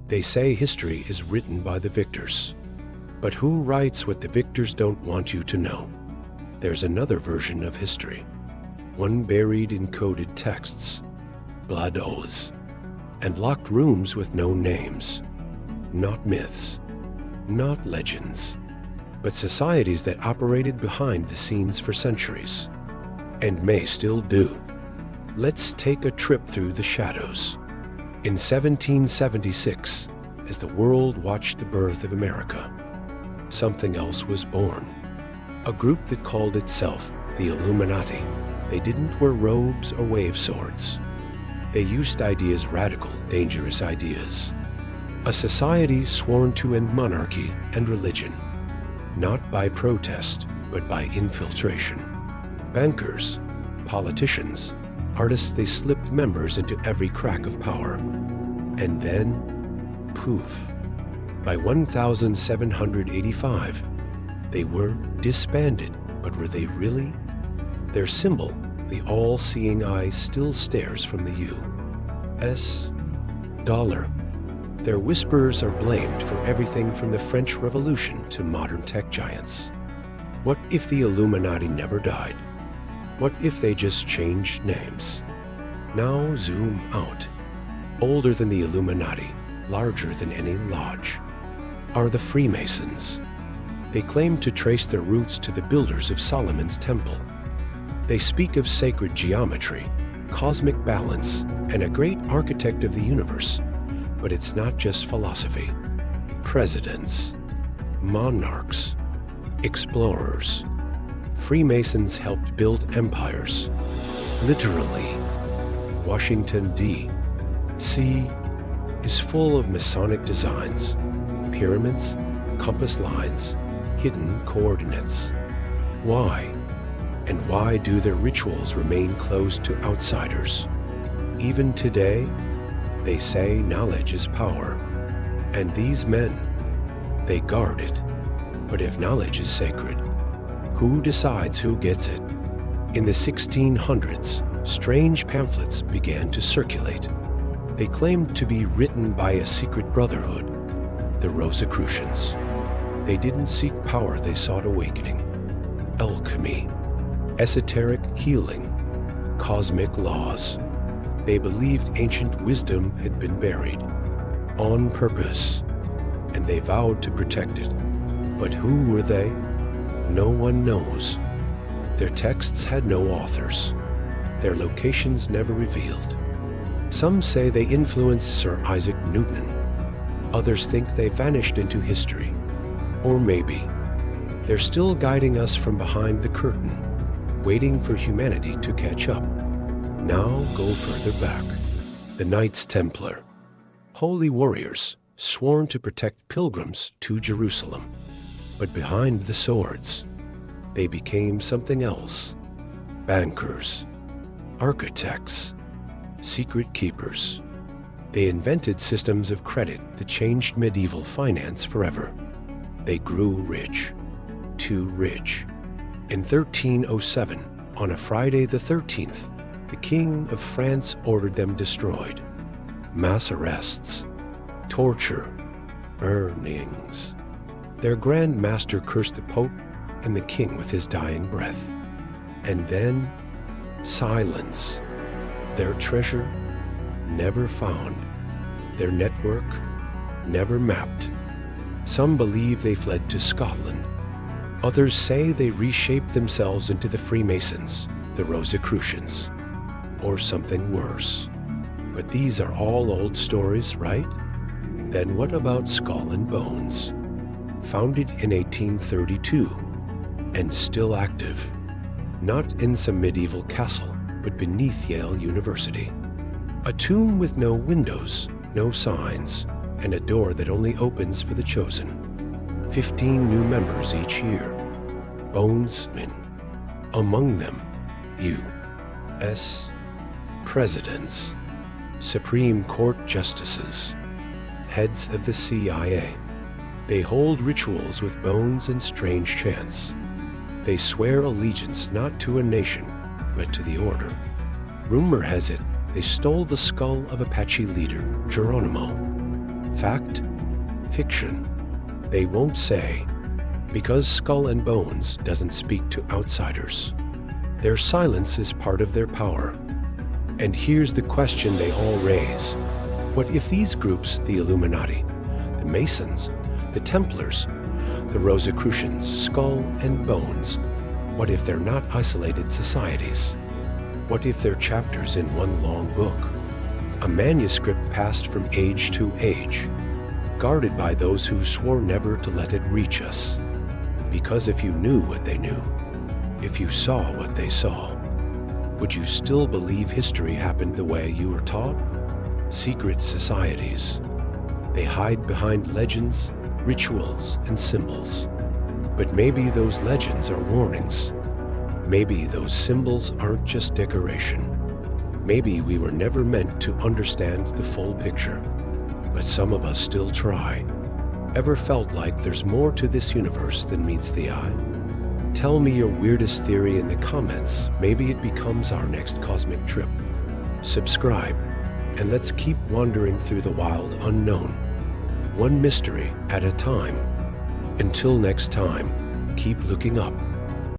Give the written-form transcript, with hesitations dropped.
They say history is written by the victors. But who writes what the victors don't want you to know? There's another version of history, one buried in coded texts, brotherhoods, and locked rooms with no names. Not myths, not legends, but societies that operated behind the scenes for centuries, and may still do. Let's take a trip through the shadows. In 1776, as the world watched the birth of America, something else was born. A group that called itself the Illuminati. They didn't wear robes or wave swords. They used ideas, radical, dangerous ideas. A society sworn to end monarchy and religion, not by protest, but by infiltration. Bankers, politicians, artists, they slipped members into every crack of power. And then, poof, by 1785, they were disbanded. But were they really? Their symbol, the all-seeing eye, still stares from the U.S. dollar. Their whisperers are blamed for everything from the French Revolution to modern tech giants. What if the Illuminati never died? What if they just changed names? Now zoom out. Older than the Illuminati, larger than any lodge, are the Freemasons. They claim to trace their roots to the builders of Solomon's temple. They speak of sacred geometry, cosmic balance, and a great architect of the universe. But it's not just philosophy. Presidents, monarchs, explorers. Freemasons helped build empires. Literally, Washington, D.C. is full of Masonic designs, pyramids, compass lines, hidden coordinates. Why? And why do their rituals remain closed to outsiders? Even today, they say knowledge is power. And these men, they guard it. But if knowledge is sacred, who decides who gets it? In the 1600s, strange pamphlets began to circulate. They claimed to be written by a secret brotherhood, the Rosicrucians. They didn't seek power, they sought awakening, alchemy, esoteric healing, cosmic laws. They believed ancient wisdom had been buried on purpose, and they vowed to protect it. But who were they? No one knows. Their texts had no authors, their locations never revealed. Some say they influenced Sir Isaac Newton. Others think they vanished into history. Or maybe they're still guiding us from behind the curtain, waiting for humanity to catch up. Now go further back. The Knights Templar, holy warriors sworn to protect pilgrims to Jerusalem. But behind the swords, they became something else. Bankers, architects, secret keepers. They invented systems of credit that changed medieval finance forever. They grew rich, too rich. In 1307, on a Friday the 13th, the King of France ordered them destroyed. Mass arrests, torture, burnings. Their Grand Master cursed the Pope and the King with his dying breath. And then, silence. Their treasure, never found. Their network, never mapped. Some believe they fled to Scotland. Others say they reshaped themselves into the Freemasons, the Rosicrucians, or something worse. But these are all old stories, right? Then what about Skull and Bones? Founded in 1832 and still active, not in some medieval castle, but beneath Yale University. A tomb with no windows, no signs, and a door that only opens for the chosen. 15 new members each year. Bonesmen. Among them, U.S. presidents, Supreme Court justices, heads of the CIA. They hold rituals with bones and strange chants. They swear allegiance not to a nation, but to the order. Rumor has it they stole the skull of Apache leader Geronimo. Fact? Fiction? They won't say, because Skull and Bones doesn't speak to outsiders. Their silence is part of their power. And here's the question they all raise. What if these groups, the Illuminati, the Masons, the Templars, the Rosicrucians, Skull and Bones, what if they're not isolated societies? What if they're chapters in one long book? A manuscript passed from age to age, guarded by those who swore never to let it reach us. Because if you knew what they knew, if you saw what they saw, would you still believe history happened the way you were taught? Secret societies. They hide behind legends, rituals, and symbols. But maybe those legends are warnings. Maybe those symbols aren't just decoration. Maybe we were never meant to understand the full picture. But some of us still try. Ever felt like there's more to this universe than meets the eye? Tell me your weirdest theory in the comments. Maybe it becomes our next cosmic trip. Subscribe, and let's keep wandering through the wild unknown, one mystery at a time. Until next time, keep looking up.